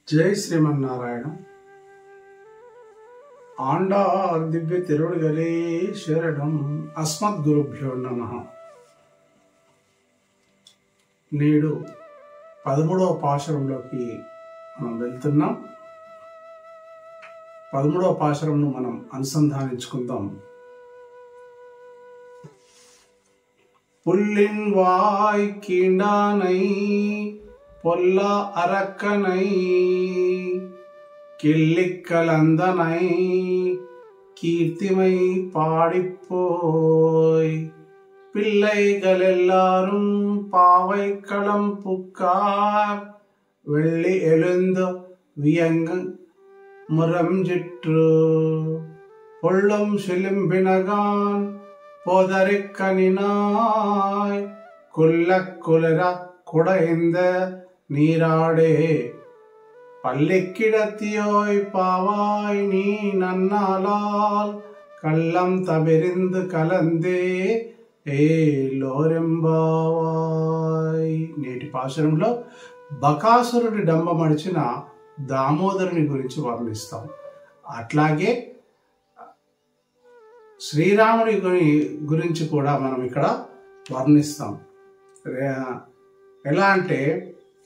జై శ్రీమన్నారాయణ. ఆండాల్ దివ్య తిరుడుగలే శరణం. అస్మద్గురుభ్యో నమః. నేడు 13వ పాశురంలోకి మనం వెళ్తున్నాం. 13వ పాశురంను మనం అనుసంధానించుకుందాం. புல்லின் வாய் கீண்டானை பொல்லா அரக்கனை கிள்ளிக்கலந்தனை கீர்த்திமை பாடிப்போய் பிள்ளைகள் எல்லாரும் பாவை களம் புக்கார் வெள்ளி எழுந்து வியங்கு முரஞ்சிற்று பொள்ளும் சிலிம்பினகான் போதரிக்கனினாய் குல்ல குளிர குடைந்த நீராடே பள்ளிக்கிடத்தியோய் பாவாய் நீ நன்னாளால் கள்ளம் தவிரிந்து கலந்தே లోరెంబావాయ్. నేటి పాశురంలో బకాసురుడి డంబమడిచిన దామోదరుని గురించి వర్ణిస్తాం. అట్లాగే శ్రీరాముడి గురించి కూడా మనం ఇక్కడ వర్ణిస్తాం. ఎలా అంటే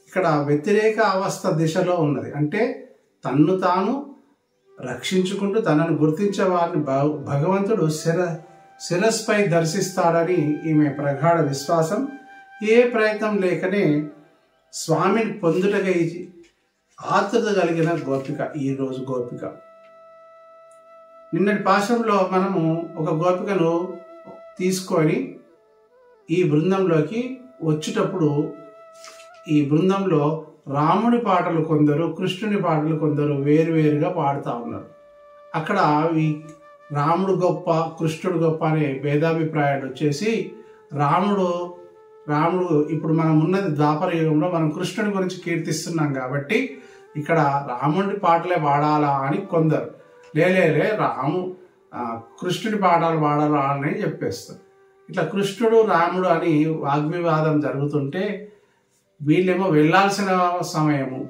ఇక్కడ వ్యతిరేక అవస్థ దిశలో ఉన్నది. అంటే తన్ను తాను రక్షించుకుంటూ తనను గుర్తించే వారిని భగవంతుడు శిరస్పై దర్శిస్తాడని ఈమె ప్రగాఢ విశ్వాసం. ఏ ప్రయత్నం లేకనే స్వామిని పొందుటకై ఆతృత కలిగిన గోపిక ఈరోజు గోపిక. నిన్నటి పాశంలో మనము ఒక గోపికను తీసుకొని ఈ బృందంలోకి వచ్చేటప్పుడు ఈ బృందంలో రాముడి పాటలు కొందరు, కృష్ణుని పాటలు కొందరు వేరువేరుగా పాడుతూ ఉన్నారు. అక్కడ ఈ రాముడు గొప్ప, కృష్ణుడు గొప్ప అనే భేదాభిప్రాయాలు వచ్చేసి రాముడు ఇప్పుడు మనం ఉన్నది ద్వాపర యుగంలో, మనం కృష్ణుడి గురించి కీర్తిస్తున్నాం కాబట్టి ఇక్కడ రాముడి పాటలే పాడాలా అని కొందరు, లేలే కృష్ణుడి పాటలు పాడాలా అని చెప్పేస్తారు. ఇట్లా కృష్ణుడు రాముడు అని వాగ్వివాదం జరుగుతుంటే వీళ్ళేమో వెళ్ళాల్సిన సమయము,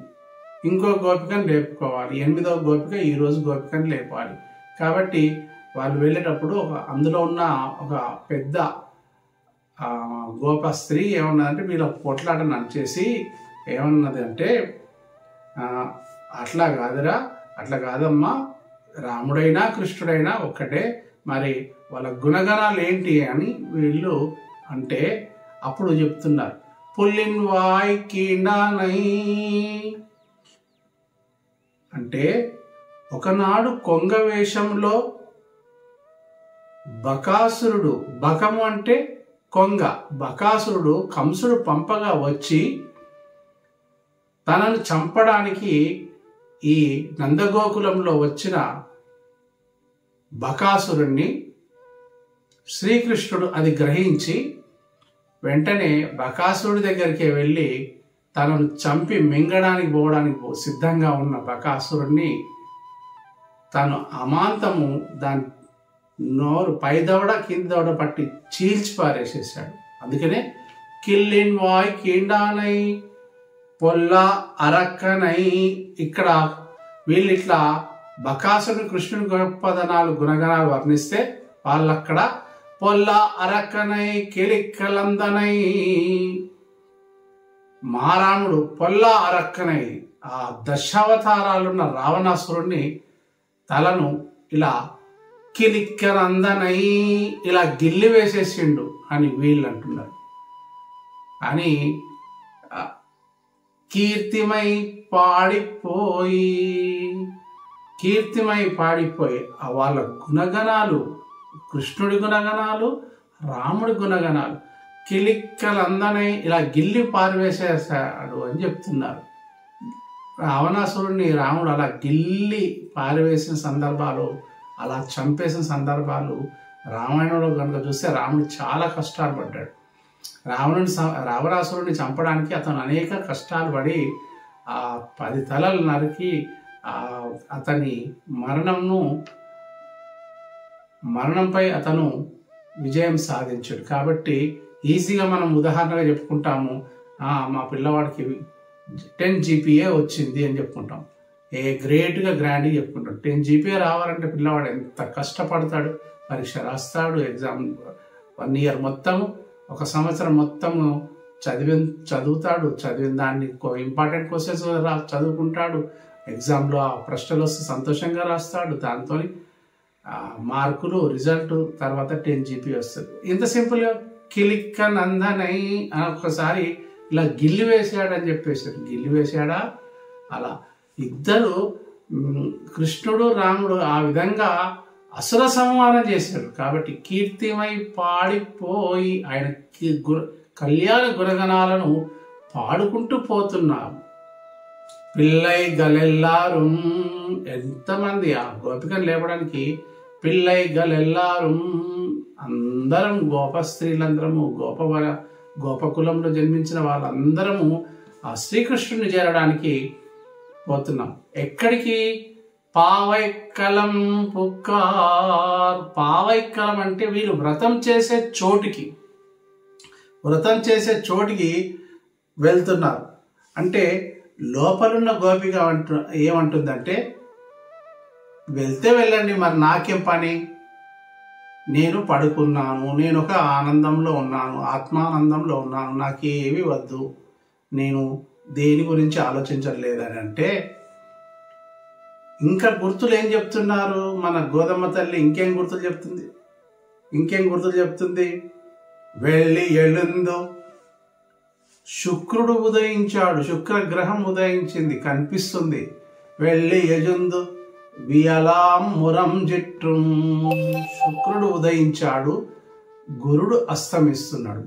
ఇంకో గోపికను లేపుకోవాలి, 8వ గోపిక ఈరోజు గోపికను లేపాలి. కాబట్టి వాళ్ళు వెళ్ళేటప్పుడు అందులో ఉన్న ఒక పెద్ద గోప స్త్రీ ఏమన్నదంటే వీళ్ళ పొట్లాట నడిచేసి ఏమన్నది అంటే, అట్లా కాదమ్మా, రాముడైనా కృష్ణుడైనా ఒక్కటే, మరి వాళ్ళ గుణగణాలు ఏంటి అని వీళ్ళు అంటే అప్పుడు చెప్తున్నారు. పుల్లిన్ వాయ్ కీండానై అంటే ఒకనాడు కొంగ వేషంలో బకాసురుడు, బకము అంటే కొంగ, బకాసురుడు కంసుడు పంపగా వచ్చి తనను చంపడానికి ఈ నందగోకులంలో వచ్చిన బకాసురుణ్ణి శ్రీకృష్ణుడు అది గ్రహించి వెంటనే బకాసురుడి దగ్గరికి వెళ్ళి తనను చంపి మింగడానికి పోవడానికి సిద్ధంగా ఉన్న బకాసురుణ్ణి తను అమాంతము దాని నోరు పై దవడ కింది దవడ పట్టి చీల్చి పారేసేసాడు. అందుకనే కిల్లిన్ వాయ్ కీండానై పొల్లా అరక్కనై, ఇక్కడ వీళ్ళు ఇట్లా బకాసురుని కృష్ణుని గొప్పదనాలు గుణగణాలు వర్ణిస్తే వాళ్ళక్కడ పొల్లా అరక్కనై కిలిక్కలందనై, మారాముడు పొల్లా అరక్కనై ఆ దశావతారాలున్న రావణాసురుణ్ణి తలను ఇలా కిలిక్కలందనై ఇలా గిల్లి వేసేసిండు అని వీళ్ళు అంటున్నారు. అని కీర్తిమై పాడిపోయి వాళ్ళ గుణగణాలు, కృష్ణుడి గుణగణాలు, రాముడి గుణగణాలు కిలిక్కలందనై ఇలా గిల్లి పారివేసేసాడు అని చెప్తున్నారు. రావణాసురుడిని రాముడు అలా గిల్లి పారివేసిన సందర్భాలు, అలా చంపేసిన సందర్భాలు రామాయణంలో కనుక చూస్తే రాముడు చాలా కష్టాలు పడ్డాడు. రావణాసురుడిని చంపడానికి అతను అనేక కష్టాలు పడి 10 తలలు నరికి అతని మరణంపై అతను విజయం సాధించాడు. కాబట్టి ఈజీగా మనం ఉదాహరణగా చెప్పుకుంటాము, మా పిల్లవాడికి 10 GPA వచ్చింది అని చెప్పుకుంటాం. గ్రేట్గా గ్రాండ్గా చెప్పుకుంటాం. 10 GPA రావాలంటే పిల్లవాడు ఎంత కష్టపడతాడు, పరీక్ష రాస్తాడు, ఎగ్జామ్ 1 year మొత్తము, 1 సంవత్సరం మొత్తము చదువుతాడు, చదివిన దాన్ని ఇంపార్టెంట్ క్వశ్చన్స్ చదువుకుంటాడు, ఎగ్జామ్లో ఆ ప్రశ్నలు వస్తే సంతోషంగా రాస్తాడు, దాంతో మార్కులు రిజల్ట్ తర్వాత 10 GPA వస్తుంది. ఇంత సింపుల్గా కిలిక్క నందనై ఒకసారి ఇలా గిల్లి వేసాడని చెప్పేసాడు. గిల్లి వేసాడా? అలా ఇద్దరు కృష్ణుడు రాముడు ఆ విధంగా అసుర సంహారం చేశాడు. కాబట్టి కీర్తిమై పాడిపోయి ఆయన కళ్యాణ గుణగణాలను పాడుకుంటూ పోతున్నాం. పిల్లై గలెల్లారు, ఎంతమంది ఆ గోపికను లేపడానికి పిల్లై గలెల్లారు, అందరం గోప స్త్రీలందరము గోపకులంలో జన్మించిన వాళ్ళందరము ఆ శ్రీకృష్ణుని చేరడానికి పోతున్నాం. ఎక్కడికి? పావైక్కలం పుక్కార్. పావైక్కలం అంటే వీళ్ళు వ్రతం చేసే చోటికి వెళ్తున్నారు. అంటే లోపలున్న గోపిక ఏమంటుందంటే, వెళ్తే వెళ్ళండి, మరి నాకేం పని, నేను పడుకున్నాను, నేను ఒక ఆనందంలో ఉన్నాను, ఆత్మానందంలో ఉన్నాను, నాకేమీ వద్దు, నేను దేని గురించి ఆలోచించలేదని అంటే, ఇంకా గుర్తులు ఏం చెప్తున్నారు? మన గోదమ్మ తల్లి ఇంకేం గుర్తులు చెప్తుంది? వెళ్ళి ఎలుందు శుక్రుడు ఉదయించాడు, శుక్రగ్రహం ఉదయించింది, కనిపిస్తుంది. వెళ్ళి ఎజుందు వియలాం మురం జిట్rum. శుక్రుడు ఉదయించాడు, గురుడు అస్తమిస్తున్నాడు.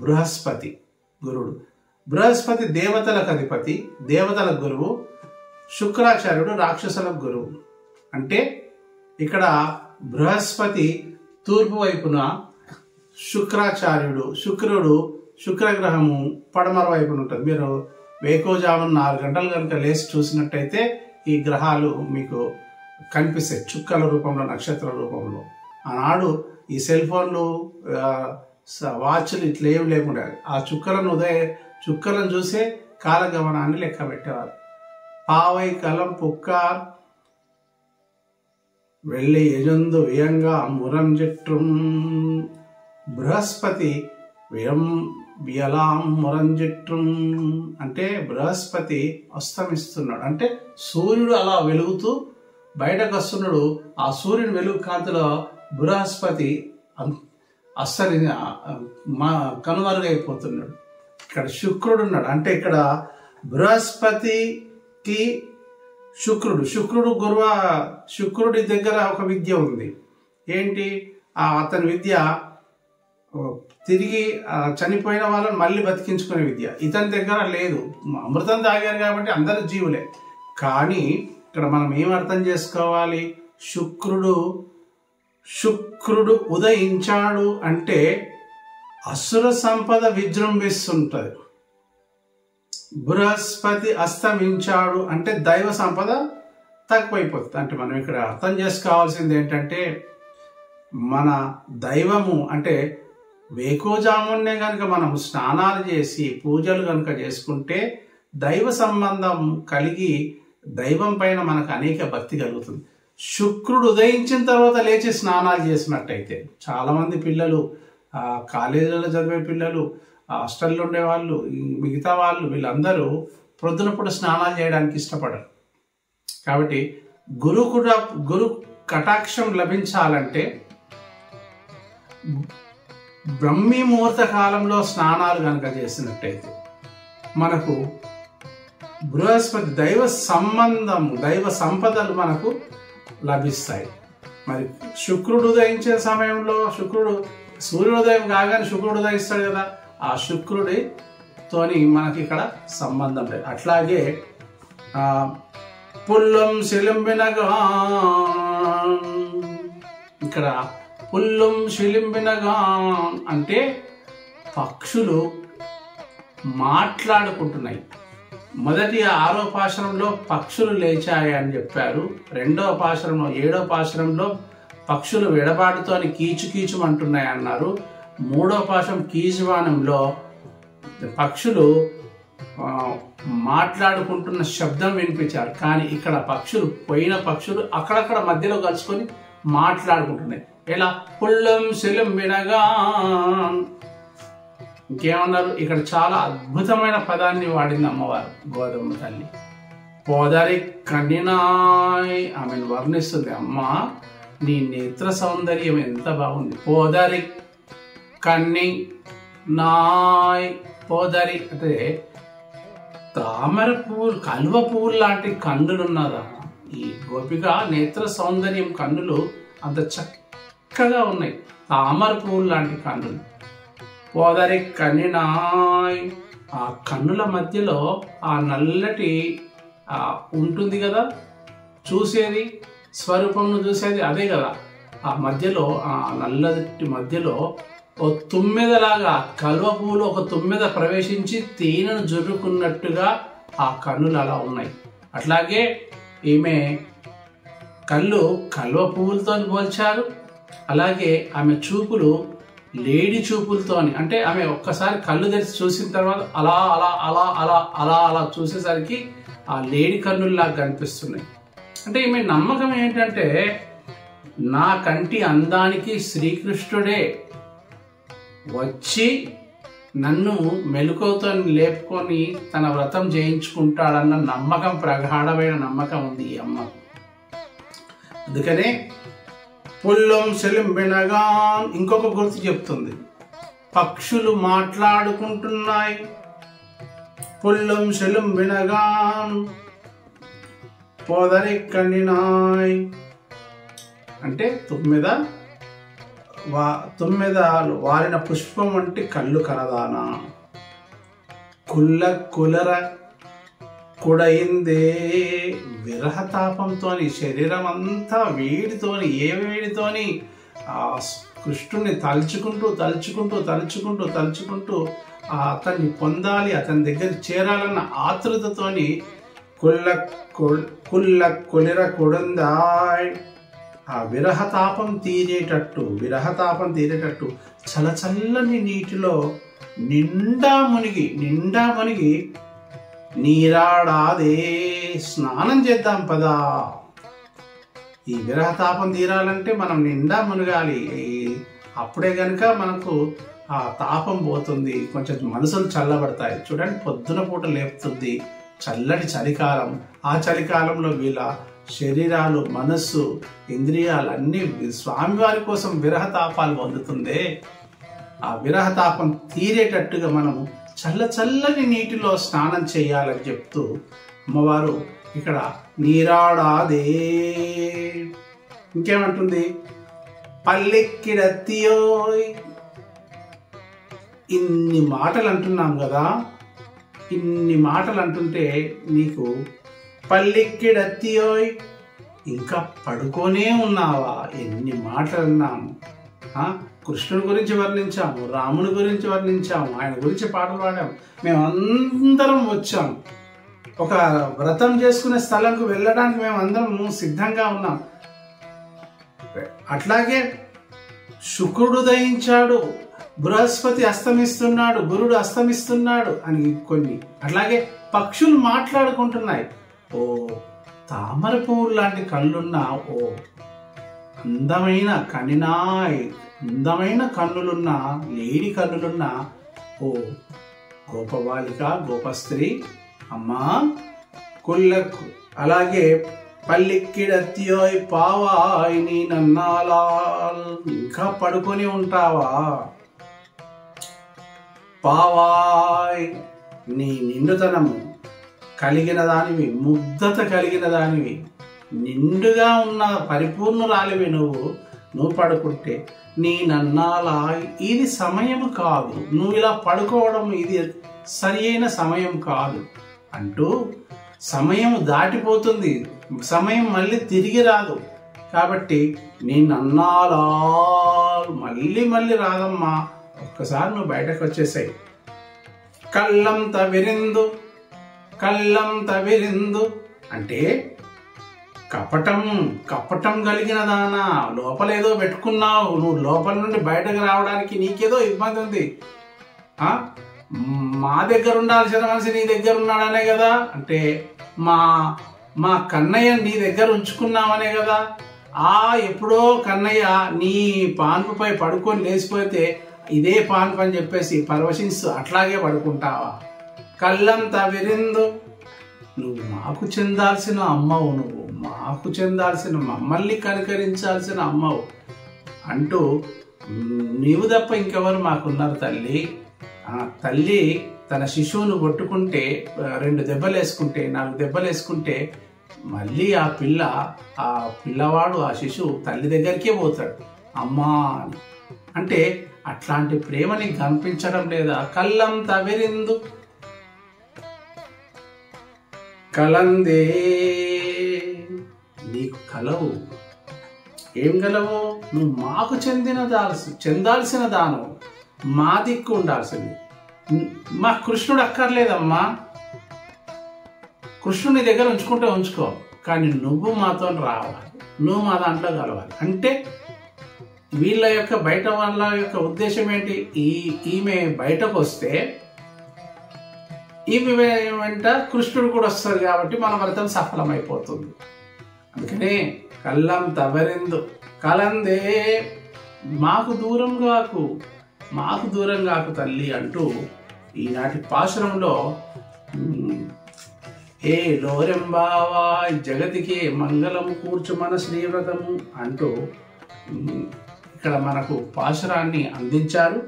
బృహస్పతి దేవతలకు అధిపతి, దేవతల గురువు. శుక్రాచార్యుడు రాక్షసులకు గురువు. అంటే ఇక్కడ బృహస్పతి తూర్పు వైపున, శుక్రగ్రహము పడమర వైపున ఉంటుంది. మీరు వేకోజామున 4 గంటలు కనుక లేచి చూసినట్టయితే ఈ గ్రహాలు మీకు కనిపిస్తాయి చుక్కల రూపంలో, నక్షత్ర రూపంలో. ఆనాడు ఈ సెల్ ఫోన్లు, వాచ్లు ఇట్లా ఏం లేకుండా ఆ చుక్కలను చూసే కాలగమనాన్ని లెక్క పెట్టేవారు. పావై కలం పుక్కార్ వెళ్ళి యజుందు వియంగా మురం జట్rum. బృహస్పతి వియలాం మురం జట్rum అంటే బృహస్పతి అస్తమిస్తున్నాడు. అంటే సూర్యుడు అలా వెలుగుతూ బయటకు వస్తున్నాడు. ఆ సూర్యుని వెలుగు కాంతిలో బృహస్పతి కనుమరుగైపోతున్నాడు. ఇక్కడ శుక్రుడు ఉన్నాడు. అంటే ఇక్కడ బృహస్పతికి శుక్రుడి దగ్గర ఒక విద్య ఉంది. ఏంటి? అతని విద్య తిరిగి చనిపోయిన వాళ్ళని మళ్ళీ బతికించుకునే విద్య. ఇతని దగ్గర లేదు. అమృతం తాగారు కాబట్టి అందరూ జీవులే. కానీ ఇక్కడ మనం ఏం అర్థం చేసుకోవాలి? శుక్రుడు ఉదయించాడు అంటే అసుర సంపద విజృంభిస్తుంటది. బృహస్పతి అస్తమించాడు అంటే దైవ సంపద తక్కువైపోతుంది. అంటే మనం ఇక్కడ అర్థం చేసుకోవాల్సింది ఏంటంటే, మన దైవము అంటే వేకోజామునే కనుక మనం స్నానాలు చేసి పూజలు కనుక చేసుకుంటే దైవ సంబంధం కలిగి దైవం పైన మనకు అనేక భక్తి కలుగుతుంది. శుక్రుడు ఉదయించిన తర్వాత లేచి స్నానాలు చేసినట్టయితే, చాలామంది పిల్లలు, కాలేజీలలో చదివే పిల్లలు, హాస్టల్లో ఉండేవాళ్ళు, మిగతా వాళ్ళు, వీళ్ళందరూ ప్రొద్దునప్పుడు స్నానాలు చేయడానికి ఇష్టపడరు. కాబట్టి గురు కటాక్షం లభించాలంటే బ్రహ్మీ ముహూర్త కాలంలో స్నానాలు కనుక చేసినట్టయితే మనకు బృహస్పతి దైవ సంపదలు మనకు లభిస్తాయి. మరి శుక్రుడు ఉదయించే సమయంలో సూర్యోదయం కాగానే శుక్రుడు ఉదయిస్తాడు కదా, ఆ శుక్రుడితోని మనకి ఇక్కడ సంబంధం లేదు. అట్లాగే పుల్లం శిలింబినగా, ఇక్కడ పుల్లం శిలింబినగా అంటే పక్షులు మాట్లాడుకుంటున్నాయి. మొదటి 6వ పాశురంలో పక్షులు లేచాయి అని చెప్పారు. 2వ పాశురంలో 7వ పాశురంలో పక్షులు విడబాటుతోని కీచుమంటున్నాయి అన్నారు. 3వ పాశురం కీచువానంలో పక్షులు మాట్లాడుకుంటున్న శబ్దం వినిపించారు. కానీ ఇక్కడ పక్షులు, పోయిన పక్షులు అక్కడక్కడ మధ్యలో కలుసుకొని మాట్లాడుకుంటున్నాయి. ఎలా? పుల్లం శిలం వినగా. ఇంకేమన్నారు? ఇక్కడ చాలా అద్భుతమైన పదాన్ని వాడింది అమ్మవారు గోదమ్మ తల్లి. పోదరి కన్నినాయ్, ఆమెను వర్ణిస్తుంది. అమ్మ, నీ నేత్ర సౌందర్యం ఎంత బాగుంది. పోదరి కన్ని నాయ్. పోదరి అంటే తామర పువ్వులు, కలువ పువ్వులు లాంటి కన్నులున్నదా ఈ గోపిక. నేత్ర సౌందర్యం, కన్నులు అంత చక్కగా ఉన్నాయి, తామర పువ్వులు లాంటి కన్నులు. పోదరి కన్నినాయ్. ఆ కన్నుల మధ్యలో ఆ నల్లటి ఉంటుంది కదా, చూసేది, స్వరూపంను చూసేది అదే కదా. ఆ మధ్యలో, ఆ నల్లటి మధ్యలో ఓ తుమ్మెదలాగా, కలువ పువ్వులు ఒక తుమ్మెద ప్రవేశించి తేనెను జుర్రుకున్నట్టుగా ఆ కన్నులు అలా ఉన్నాయి. అట్లాగే ఈమె కళ్ళు కలువ పువ్వులతో పోల్చారు. అలాగే ఆమె చూపులు లేడి చూపులతోని, అంటే ఆమె ఒక్కసారి కళ్ళు తెరిచి చూసిన తర్వాత అలా అలా అలా అలా అలా అలా చూసేసరికి ఆ లేడి కన్నుల్లాగా కనిపిస్తున్నాయి. అంటే ఈమె నమ్మకం ఏంటంటే, నా కంటి అందానికి శ్రీకృష్ణుడే వచ్చి నన్ను మెలకువతో లేపుకొని తన వ్రతం చేయించుకుంటాడన్న నమ్మకం, ప్రగాఢమైన నమ్మకం ఉంది ఈ అమ్మ. అందుకనే పుల్లం శిలం వినగా ఇంకొక గుర్తు చెప్తుంది. పక్షులు మాట్లాడుకుంటున్నాయి. పుల్లం శిలం వినగా పోదరి కన్నినాయ్ అంటే తుమ్మెద వారిన పుష్పం వంటి కళ్ళు కలదానా. కులర కుడయిందే. విరహతాపంతోని శరీరం అంతా వేడితోని, ఏ వేడితోని ఆ కృష్ణుని తలుచుకుంటూ తలుచుకుంటూ తలుచుకుంటూ తలుచుకుంటూ అతన్ని పొందాలి, అతని దగ్గర చేరాలన్న ఆతృతతోని కులిర కొడందాయ్. ఆ విరహతాపం తీరేటట్టు చల్లచల్లని నీటిలో నిండా మునిగి నీరాడాదే. స్నానం చేద్దాం పదా. ఈ విరహతాపం తీరాలంటే మనం నిండా మునగాలి. అప్పుడే గనుక మనకు ఆ తాపం పోతుంది, కొంచెం మనసులు చల్లబడతాయి. చూడండి, పొద్దున పూట లేపుతుంది చల్లటి చలికాలం. ఆ చలికాలంలో వీళ్ళ శరీరాలు, మనస్సు, ఇంద్రియాలు అన్నీ స్వామివారి కోసం విరహతాపాలు పొందుతుంది. ఆ విరహతాపం తీరేటట్టుగా మనము చల్లని నీటిలో స్నానం చేయాలని చెప్తూ అమ్మవారు ఇక్కడ నీరాడాదే. ఇంకేమంటుంది? పల్లెక్కిడత్తియోయ్. ఇన్ని మాటలు అంటున్నాం కదా, ఇన్ని మాటలు అంటుంటే నీకు పల్లెక్కిడత్తియోయ్, ఇంకా పడుకోనే ఉన్నావా? ఎన్ని మాటలు అన్నాము. కృష్ణుడి గురించి వర్ణించాము, రాముని గురించి వర్ణించాము, ఆయన గురించి పాటలు పాడాము. మేమందరం వచ్చాము. ఒక వ్రతం చేసుకునే స్థలంకు వెళ్ళడానికి మేమందరం సిద్ధంగా ఉన్నాం. అట్లాగే శుక్రుడు ఉదయించాడు, బృహస్పతి అస్తమిస్తున్నాడు, గురుడు అస్తమిస్తున్నాడు అని కొన్ని. అట్లాగే పక్షులు మాట్లాడుకుంటున్నాయి. ఓ తామర పువ్వులు లాంటి కళ్ళున్న ఓ అందమైన అందమైన కన్నులున్న, లేడి కన్నులున్న ఓ గోపబాలిక, గోపస్త్రీ అమ్మా కుల్లకు. అలాగే పల్లెక్కిడత్తియోయ్ పావాయ్ నీ నన్నాలా, ఇంకా పడుకొని ఉంటావా? పావాయ్ నీ నిండుతనము కలిగిన దానివి, ముగ్ధత కలిగిన దానివి, నిండుగా ఉన్న పరిపూర్ణురాలివి నువ్వు పడుకుంటే నీ నన్నాలా, ఇది సమయం కాదు, నువ్వు ఇలా పడుకోవడం ఇది సరి అయిన సమయం కాదు అంటూ సమయం దాటిపోతుంది, సమయం మళ్ళీ తిరిగి రాదు. కాబట్టి నీ నన్నాలా మళ్ళీ రాదమ్మా, ఒక్కసారి నువ్వు బయటకు వచ్చేసాయి. కళ్ళం తవిరిందు అంటే కపటం కలిగిన దానా, లోపలేదో పెట్టుకున్నావు, నువ్వు లోపల నుండి బయటకు రావడానికి నీకేదో ఇబ్బంది ఉంది. మా దగ్గర ఉండాల్సిన మనిషి నీ దగ్గర ఉన్నాడనే కదా, అంటే మా మా కన్నయ్య నీ దగ్గర ఉంచుకున్నామనే కదా. ఎప్పుడో కన్నయ్య నీ పాన్పుపై పడుకొని లేచిపోతే ఇదే పాన్పు అని చెప్పేసి పరవశిస్తూ అట్లాగే పడుకుంటావా? కళ్ళంతా విరిందు, నువ్వు మాకు చెందాల్సిన అమ్మవు, నువ్వు మాకు చెందాల్సిన, మమ్మల్ని కనికరించాల్సిన అమ్మవు అంటూ నీవు తప్ప ఇంకెవరు మాకున్నారు తల్లి. తల్లి తన శిశువును కొట్టుకుంటే 2 దెబ్బలు వేసుకుంటే 4 దెబ్బలు వేసుకుంటే మళ్ళీ ఆ పిల్లవాడు ఆ శిశువు తల్లి దగ్గరికే పోతాడు అమ్మా అని. అంటే అట్లాంటి ప్రేమని కనిపించడం లేదా? కళ్ళంతా విరిందు కలందే, నీకు కలవు, ఏం కలవు? నువ్వు మాకు చెందాల్సిన దానవు, మా దిక్కు ఉండాల్సింది. మా కృష్ణుడు అక్కర్లేదమ్మా, కృష్ణుని దగ్గర ఉంచుకుంటే ఉంచుకో, కానీ నువ్వు మాతో రావాలి, నువ్వు మా దాంట్లో కలవాలి. అంటే వీళ్ళ యొక్క బయట వాళ్ళ యొక్క ఉద్దేశం ఏంటి? ఈమె బయటకు వస్తే ఈమె వెంట కృష్ణుడు కూడా వస్తుంది కాబట్టి మన వ్రతం సఫలమైపోతుంది. అందుకనే కళ్ళం తవరిందు కలందే, మాకు దూరం కాకు తల్లి అంటూ ఈనాటి పాశురంలో ఏ లోరెంబావా జగతికి మంగళము కూర్చు మన శ్రీవ్రతము అంటూ ఇక్కడ మనకు పాశురాన్ని అందించారు.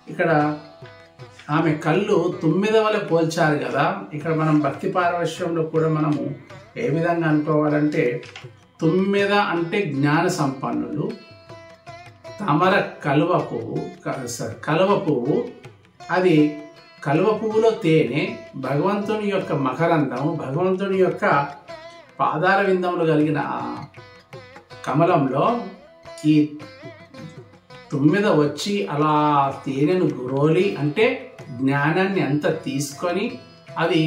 ఇక్కడ ఆమె కళ్ళు 9 వలె పోల్చారు కదా. ఇక్కడ మనం భక్తి పారవశ్యంలో కూడా మనము ఏ విధంగా అనుకోవాలంటే 9 అంటే జ్ఞాన సంపన్నులు, తామర కలువ పువ్వు, అది కలువ పువ్వులో తేనె, భగవంతుని యొక్క మకరందము, భగవంతుని యొక్క పాదార విందములు కలిగిన కమలంలో ఈ 9 వచ్చి అలా తేనెను గురోలి అంటే జ్ఞానాన్ని అంతా తీసుకొని అది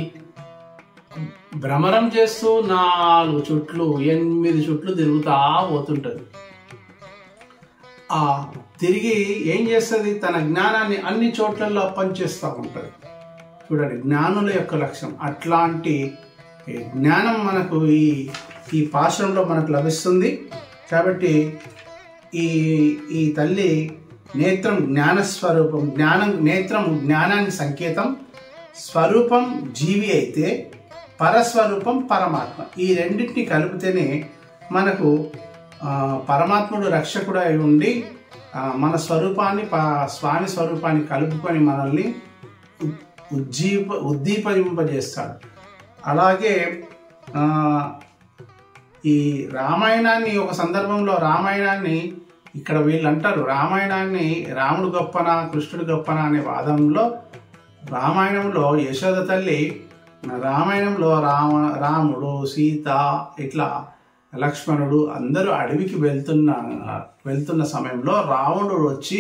భ్రమరం చేస్తూ 4 చుట్లు 8 చుట్లు తిరుగుతా పోతుంటది. తిరిగి ఏం చేస్తుంది? తన జ్ఞానాన్ని అన్ని చోట్లలో పనిచేస్తూ ఉంటుంది. చూడండి జ్ఞానుల యొక్క లక్ష్యం. అట్లాంటి జ్ఞానం మనకు ఈ పాశురంలో మనకు లభిస్తుంది. కాబట్టి ఈ తల్లి నేత్రం జ్ఞానస్వరూపం, నేత్రం జ్ఞానానికి సంకేతం, స్వరూపం జీవి అయితే పరస్వరూపం పరమాత్మ. ఈ రెండింటిని కలిపితేనే మనకు పరమాత్ముడు రక్షకుడు అయి ఉండి మన స్వరూపాన్ని స్వామి స్వరూపాన్ని కలుపుకొని మనల్ని ఉద్దీపింపజేస్తాడు. అలాగే ఈ రామాయణాన్ని ఒక సందర్భంలో రామాయణాన్ని ఇక్కడ వీళ్ళు అంటారు, రామాయణాన్ని రాముడు గొప్పనా కృష్ణుడు గొప్పనా అనే వాదంలో రామాయణంలో యశోద తల్లి రామాయణంలో రాముడు సీత ఇట్లా లక్ష్మణుడు అందరూ అడవికి వెళ్తున్న సమయంలో రావణుడు వచ్చి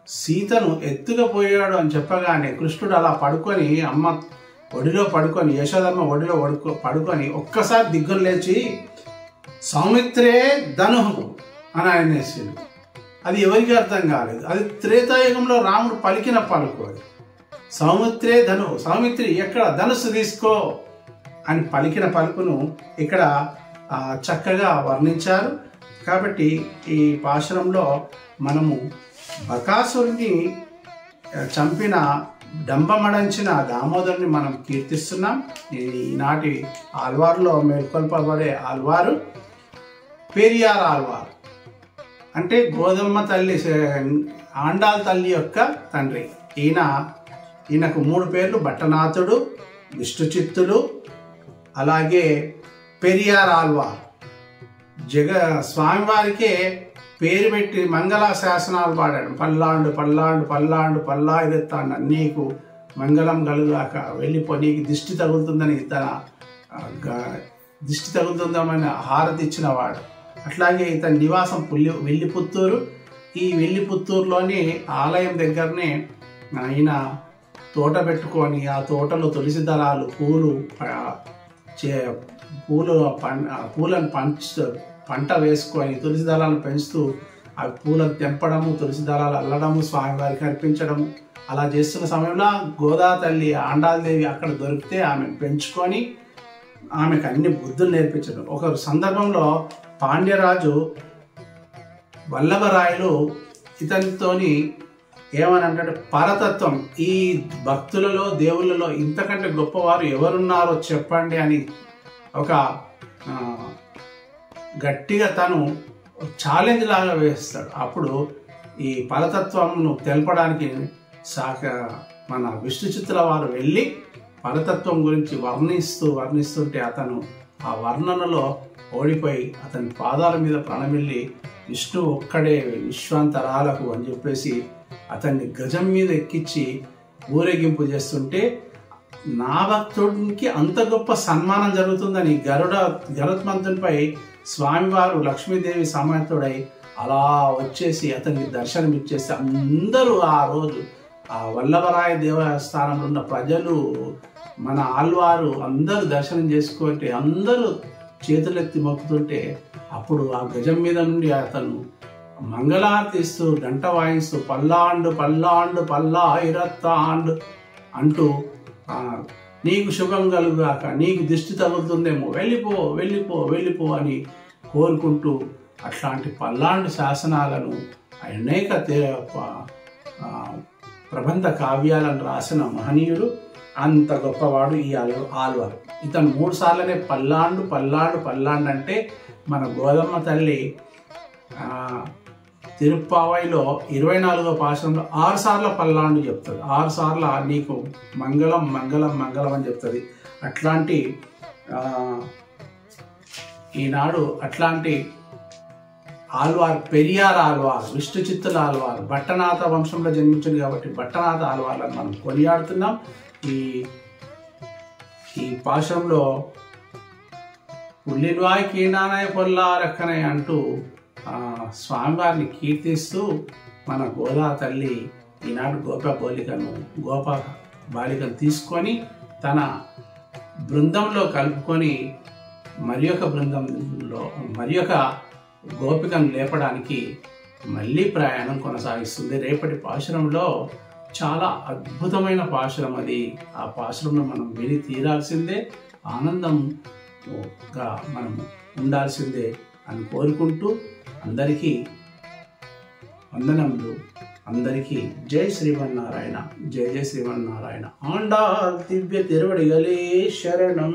సీతను ఎత్తుకుపోయాడు అని చెప్పగానే కృష్ణుడు అలా పడుకొని అమ్మ ఒడిలో పడుకొని యశోదమ్మ ఒడిలో పడుకొని ఒక్కసారి దిగ్గును లేచి సౌమిత్రే ధనుహు అని ఆయన వేసాడు. అది ఎవరికి అర్థం కాలేదు. అది త్రేతాయుగంలో రాముడు పలికిన పలుకు. అది సౌమిత్రే ధనుహు, సౌమిత్రి ఎక్కడ ధనుస్సు తీసుకో అని పలికిన పలుకును ఇక్కడ చక్కగా వర్ణించారు. కాబట్టి ఈ పాశురంలో మనము బకాసురుని చంపిన డంబమడంచిన దామోదరుని మనం కీర్తిస్తున్నాం. ఈనాటి ఆల్వార్లో మేల్కొల్పబడే ఆల్వారు పెరియార్ ఆల్వార్, అంటే గోధుమ తల్లి ఆండాల్ తల్లి యొక్క తండ్రి. ఈయనకు 3 పేర్లు, భట్టనాథుడు, విష్ణుచిత్తుడు, అలాగే పెరియార్ ఆల్వార్. స్వామివారికే పేరు పెట్టి మంగళ శాసనాలు పాడాడు. పల్లాండు పల్లాండు పల్లాండు పల్లాయిరెత్తాండు, నీకు మంగళం కలుగాక, వెళ్ళిపో, నీకు దిష్టి తగులుతుందని దిష్టి తగులుతుందామని హారతి ఇచ్చిన వాడు. అట్లాగే ఇతని నివాసం వెల్లిపుత్తూరు. ఈ వెల్లిపుత్తూరులోని ఆలయం దగ్గరనే ఆయన తోట పెట్టుకొని ఆ తోటలో తులసి దళాలు పూలను పంట వేసుకొని తులసి దళాలను పెంచుతూ ఆ పూలను తెంపడము, తులసి దళాలు అల్లడము, స్వామివారికి అర్పించడము అలా చేస్తున్న సమయంలో గోదా తల్లి ఆండాలదేవి అక్కడ దొరికితే ఆమెను పెంచుకొని ఆమెకు అన్ని బుద్ధులు నేర్పించడం. ఒక సందర్భంలో పాండ్యరాజు వల్లభరాయలు ఇతనితోని ఏమని అంటే, పరతత్వం, ఈ భక్తులలో దేవుళ్ళలో ఇంతకంటే గొప్పవారు ఎవరున్నారో చెప్పండి అని ఒక గట్టిగా తను ఛాలెంజ్ లాగా వేస్తాడు. అప్పుడు ఈ పరతత్వంను తెలపడానికి మన విష్ణు చిత్తుల వారు వెళ్ళి పరతత్వం గురించి వర్ణిస్తుంటే అతను ఆ వర్ణనలో ఓడిపోయి అతని పాదాల మీద ప్రణమిల్లి విష్ణు ఒక్కడే విశ్వాంతరాలకు అని చెప్పేసి అతన్ని గజం మీద ఎక్కించి ఊరేగింపు చేస్తుంటే, నా భక్తుడికి అంత గొప్ప సన్మానం జరుగుతుందని గరుత్మంతునిపై స్వామివారు లక్ష్మీదేవి సమేతుడై అలా వచ్చేసి అతనికి దర్శనం ఇచ్చేస్తే అందరూ ఆ రోజు ఆ వల్లభరాయ దేవస్థానంలో ఉన్న ప్రజలు, మన ఆళ్వారు అందరూ దర్శనం చేసుకుంటే అందరూ చేతులెత్తి మొక్కుతుంటే, అప్పుడు ఆ గజం మీద నుండి అతను మంగళారతి ఇస్తూ గంట వాయిస్తూ పల్లాండు పల్లాండు పల్లాయిరత్తాండు అంటూ నీకు శుభం కలుగాక, నీకు దిష్టి తగులుతుందేమో, వెళ్ళిపో వెళ్ళిపో వెళ్ళిపో అని కోరుకుంటూ అట్లాంటి పల్లాండు శాసనాలను అనేక ప్రబంధ కావ్యాలను రాసిన మహనీయుడు, అంత గొప్పవాడు ఈ ఆళ్వారు. ఇతను 3 సార్లనే పల్లాండు పల్లాండు పల్లాండు అంటే మన గోదమ్మ తల్లి తిరుప్పావైలో 24వ పాశంలో 6 సార్లు పల్లాండు చెప్తుంది. 6 సార్లు నీకు మంగళం మంగళం మంగళం అని చెప్తుంది. అట్లాంటి ఈనాడు అట్లాంటి ఆళ్వార్, పెరియార్ ఆళ్వార్, విష్ణు చిత్తుల ఆళ్వార్, భట్టనాథ వంశంలో జన్మించింది కాబట్టి భట్టనాథ ఆళ్వార్లను మనం కొనియాడుతున్నాం. ఈ పాశంలో పుల్లిన్వాయ్ కీనానయ పొల్లారెక్కనయ అంటూ స్వామివారిని కీర్తిస్తూ మన గోదా తల్లి ఈనాడు గోప బాలికను తీసుకొని తన బృందంలో కలుపుకొని మరి ఒక గోపికను లేపడానికి మళ్ళీ ప్రయాణం కొనసాగిస్తుంది. రేపటి పాశురంలో చాలా అద్భుతమైన పాశురం అది. ఆ పాశురంలో మనం విని తీరాల్సిందే, ఆనందంగా మనం ఉండాల్సిందే అని కోరుకుంటూ అందరికీ వందనములు. అందరికీ జై శ్రీమన్నారాయణ, జయ జయ శ్రీమన్నారాయణ. ఆండాల్ దివ్య తిరువడిగలే శరణం.